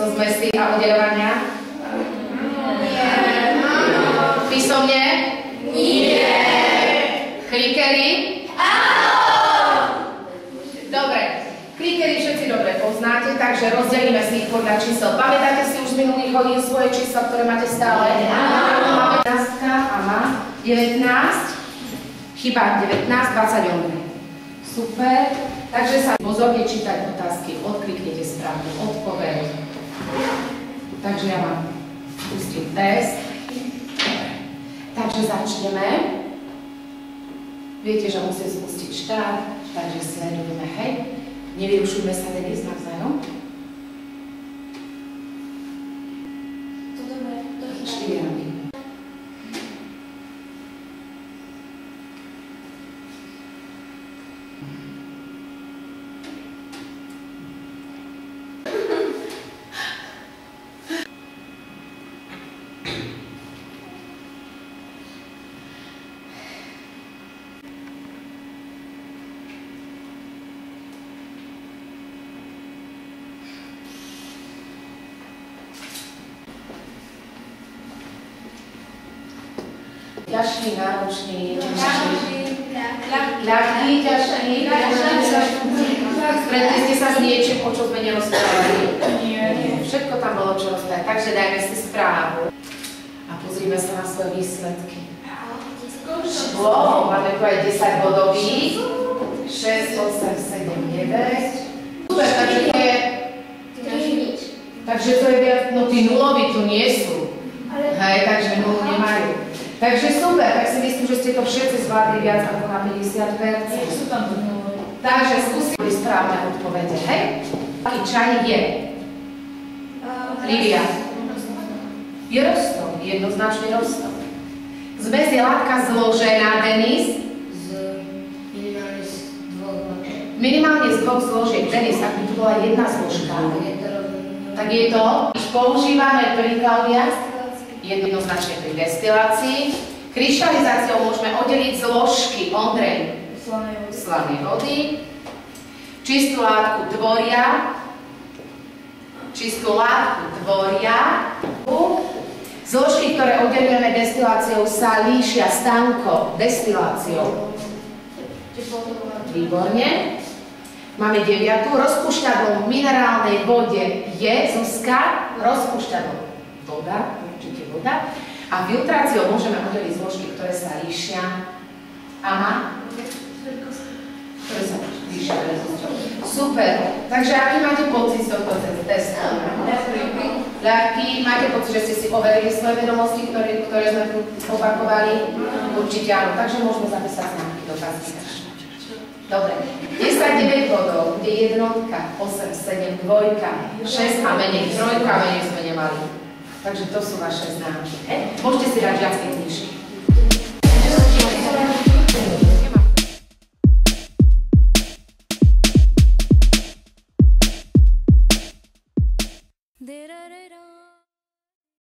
zo zmesi a oddeľovania? Nie. Písomne? Nie. Klikery? Áno. Dobre. Klikery všetci dobre poznáte, takže rozdelíme si ich podľa čísel. Pamätáte si už z minulých hodín svoje čísla, ktoré máte stále? Áno. 15 a má 19. Chyba 19, 20 Super. Takže sa pozorne čítať otázky. Odkliknite správnu odpoveď. Takže ja vám pustím test. Takže začneme. Viete, že musím spustiť štart, takže sledujeme, hej. Nevyrušujme sa vedieť navzájom. To dobre, to chyba. 4 roky. Ťažký, náročný, ľahký, ťažký, stretli ste sa s niečím, o čo sme nerozprávali? Nie. Všetko tam bolo, čo rozprávať, takže dajme si správu a pozrime sa na svoje výsledky. Máme tu aj 10 bodových, 6, 8, 7, 9. Super, takže to je... Takže to je viac, no tí nuloví tu nie sú. Hej, takže nulu nemajú. Takže super, tak si myslím, že ste to všetci zvládli viac ako na 50%. Takže skúsili správne odpovede, hej? Aký čaj je? Lívia. Je roztok, jednoznačný roztok. Zmes je látka zložená, Denis? Minimálne z dvoch zložiek. Denis, ak by tu bola jedna zložka, tak je to, když používame pri Klaudia, jednoznačne pri destilácii. Kryštalizáciou môžeme oddeliť zložky, Ondrej, slanej vody. Čistú látku tvoria. Zložky, ktoré oddelujeme destiláciou, sa líšia stanko destiláciou. Výborne. Máme 9. Rozpúšťadlom v minerálnej vode je Zuzka. Rozpúšťadlom voda, určite voda. A filtráciou môžeme oddeliť zložky, ktoré sa líšia. Aha. Ktoré sa líšia. Super. Takže aký máte pocit z tohto testu? Ľahký. Máte pocit, že ste si overili svoje vedomosti, ktoré sme tu opakovali? Určite áno. Takže môžeme zapísať známky do otázky. Dobre. 10, 9 bodov, kde jednotka, 8, 7, 2, 6 a menej, 3 a menej sme nemali. Takže to sú vaše známky. Môžete si dať viac knižky.